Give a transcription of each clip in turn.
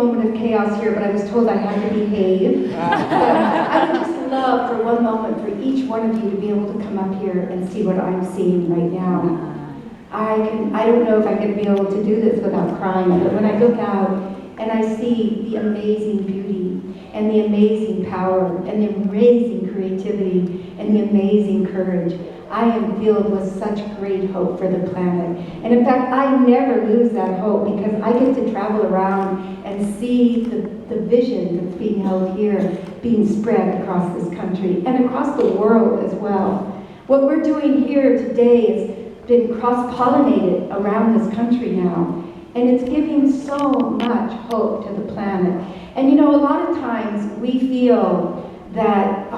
moment of chaos here, but I was told I had to behave. I would just love for one moment for each one of you to be able to come up here and see what I'm seeing right now. I don't know if I'm going to be able to do this without crying, but when I look out and I see the amazing beauty and the amazing power and the amazing creativity and the amazing courage, I am filled with such great hope for the planet. And in fact, I never lose that hope because I get to travel around and see the vision that's being held here being spread across this country and across the world as well. What we're doing here today has been cross-pollinated around this country now, and it's giving so much hope to the planet. And you know, a lot of times we feel that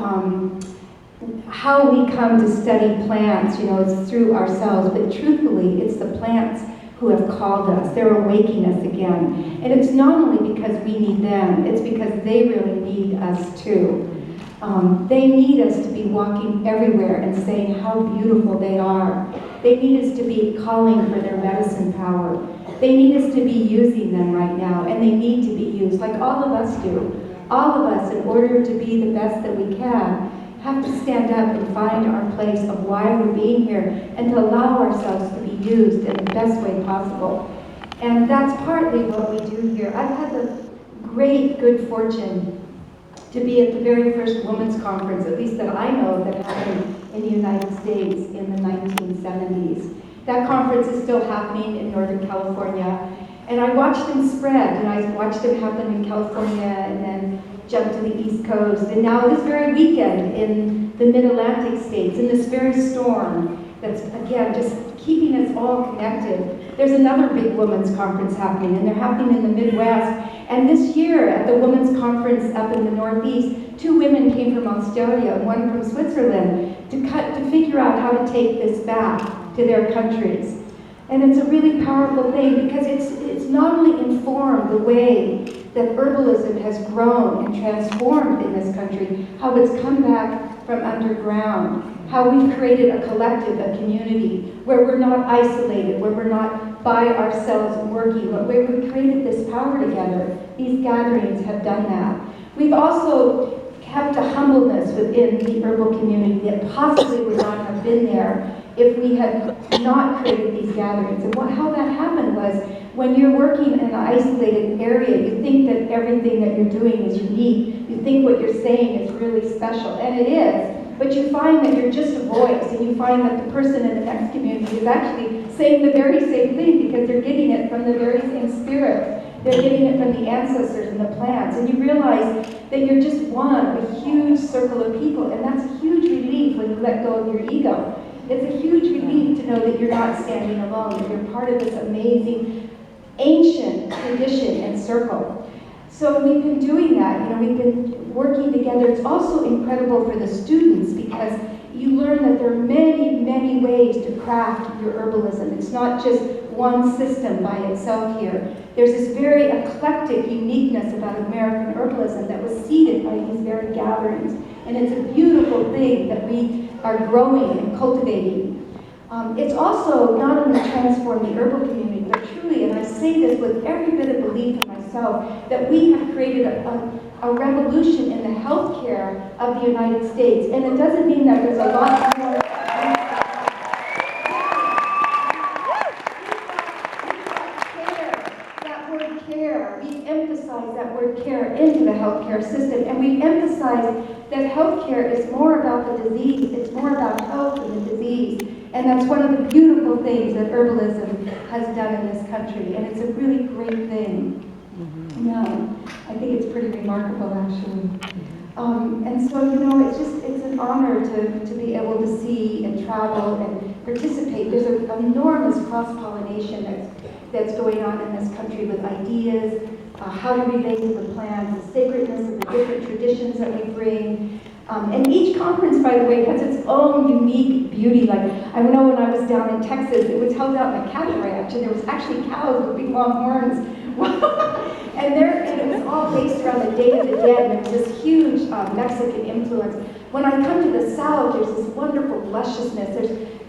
how we come to study plants, you know, it's through ourselves, but truthfully, it's the plants who have called us. They're awakening us again. And it's not only because we need them, it's because they really need us too. They need us to be walking everywhere and saying how beautiful they are. They need us to be calling for their medicine power. They need us to be using them right now, and they need to be used like all of us do. All of us, in order to be the best that we can, have to stand up and find our place of why we're being here and to allow ourselves to be used in the best way possible. And that's partly what we do here. I've had the great good fortune to be at the very first women's conference, at least that I know, that happened in the United States in the 1970s. That conference is still happening in Northern California. And I watched them spread, and I watched them happen in California and then jump to the East Coast. And now this very weekend in the Mid-Atlantic states, in this very storm that's, again, just keeping us all connected. There's another big women's conference happening, and they're happening in the Midwest. And this year at the women's conference up in the Northeast, 2 women came from Australia and 1 from Switzerland to figure out how to take this back to their countries. And it's a really powerful thing because it's not only informed the way that herbalism has grown and transformed in this country, how it's come back from underground, how we've created a collective, a community, where we're not isolated, where we're not by ourselves working, but where we've created this power together. These gatherings have done that. We've also kept a humbleness within the herbal community that possibly would not have been there if we had not created these gatherings. And how that happened was, when you're working in an isolated area, you think that everything that you're doing is unique. You think what you're saying is really special, and it is. But you find that you're just a voice, and you find that the person in the next community is actually saying the very same thing because they're getting it from the very same spirit. They're getting it from the ancestors and the plants. And you realize that you're just one, a huge circle of people, and that's a huge relief when you let go of your ego. It's a huge relief to know that you're not standing alone, that you're part of this amazing, ancient tradition and circle. So we've been doing that, we've been working together. It's also incredible for the students because you learn that there are many, many ways to craft your herbalism. It's not just one system by itself here. There's this very eclectic uniqueness about American herbalism that was seeded by these very gatherings. And it's a beautiful thing that we are growing and cultivating. It's also not only transformed the herbal community, but truly, and I say this with every bit of belief in myself, that we have created a revolution in the healthcare of the United States. And it doesn't mean that there's a lot more. That word care, we emphasize that word care into the healthcare system, and we emphasize that healthcare is more about the disease. It's more about health than the disease. And that's one of the beautiful things that herbalism has done in this country, and it's a really great thing. Yeah, I think it's pretty remarkable, actually. And so, it's an honor to be able to see and travel and participate. There's an enormous cross-pollination that's going on in this country with ideas, how to relate to the plants, the sacredness of the different traditions that we bring. And each conference, by the way, has its own unique beauty. Like, I know when I was down in Texas, it was held out in a cattle ranch, and there was actually cows with big long horns. and it was all based around the Day of the Dead, and there was this huge Mexican influence. When I come to the South, there's this wonderful lusciousness.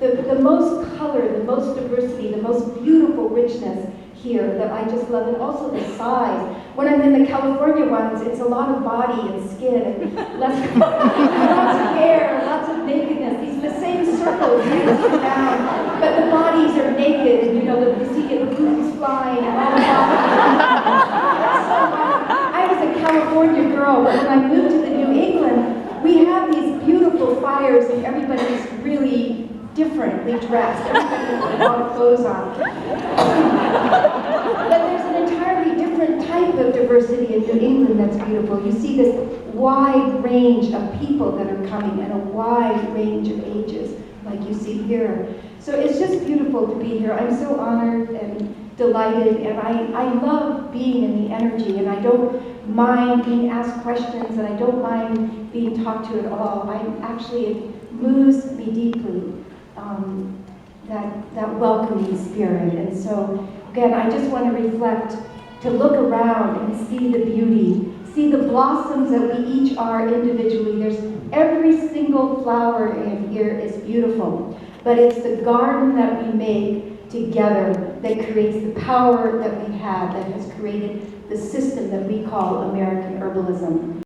There's the most color, the most diversity, the most beautiful richness here that I just love, and also the size. When I'm in the California ones, it's a lot of body and skin and lots of hair, lots of nakedness. These the same circles down, but the bodies are naked, and you see the boobs flying and all the I was a California girl, but when I moved to the New England, we have these beautiful fires, and everybody's really differently dressed. Everybody has a lot of clothes on. But there's an entirely different type of diversity in New England that's beautiful. You see this wide range of people that are coming and a wide range of ages, like you see here. So it's just beautiful to be here. I'm so honored and delighted, and I love being in the energy, and I don't mind being asked questions, and I don't mind being talked to at all. It moves me deeply. That welcoming spirit. And so, again, I just want to reflect, to look around and see the beauty, see the blossoms that we each are individually. There's every single flower in here is beautiful, but it's the garden that we make together that creates the power that we have, that has created the system that we call American herbalism.